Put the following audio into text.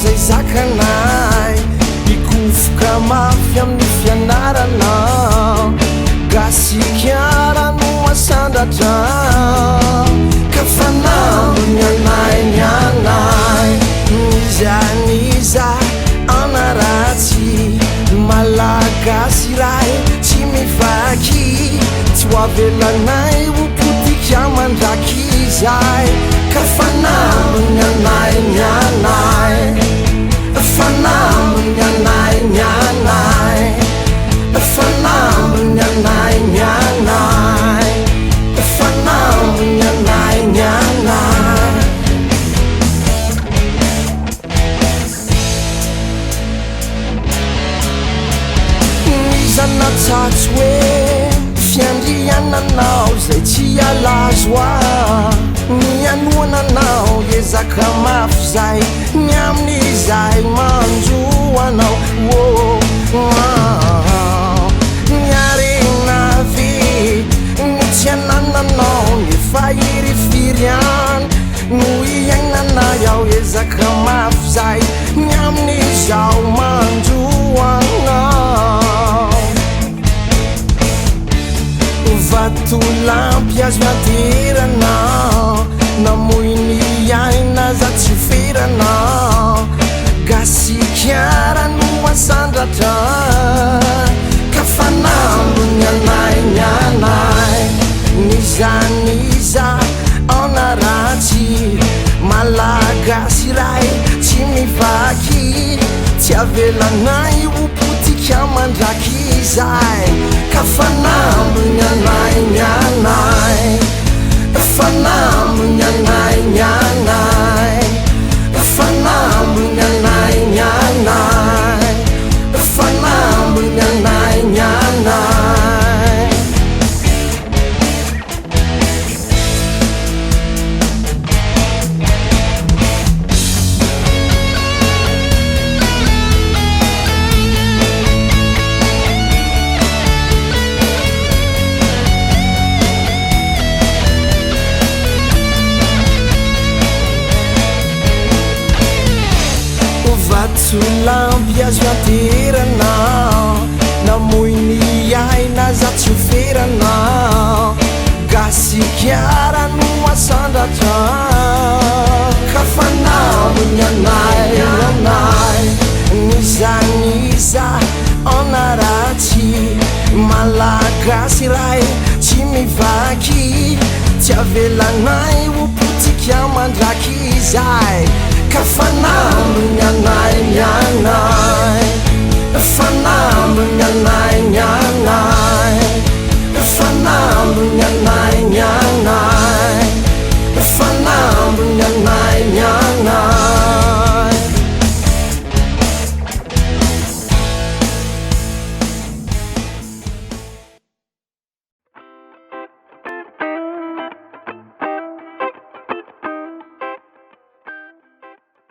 zay zakanay ikofoka mafy amin'ny fianaranao gasikiarano asandatra ka fanambony anay ny anay nizaniza anaratsy malagasy ray tsy mivaky tsy hoavelanay opotika mandraky izay ka fanambony anay ny anay fanambony anay ny anay fanambony anay ny anay fanambony anay ny anay nizanatsatsy hoe fiandriananao zay tsy alazoa nianoananao ezaka mafy zay ny amin'izay manjoanao niarenavy ny tsy anananao nefa irifiriany no iainanay ao ezaka mafy zay ny amin'izao manjoanao vatolampy azo ateranao namoiny aina za tsy feranao gasikiarano asandratra ka fanambony anay ny anay nizaniza anaratsy malagasy ray tsy mivaky tsy avelanay opotika mandraky izay ka fanambony anay ny anay fanambony anay ny anay fanambony anay ny anay fanambony anay ny anay vatolampy azo ateranao namoiny aina za tsy feranao gasikiarano asandratra ka fanambony anay anay nizaniza anaratsy malagasy ray tsy mivaky tsy avelanay opotika mandraky izay ka fanambony anay ny anay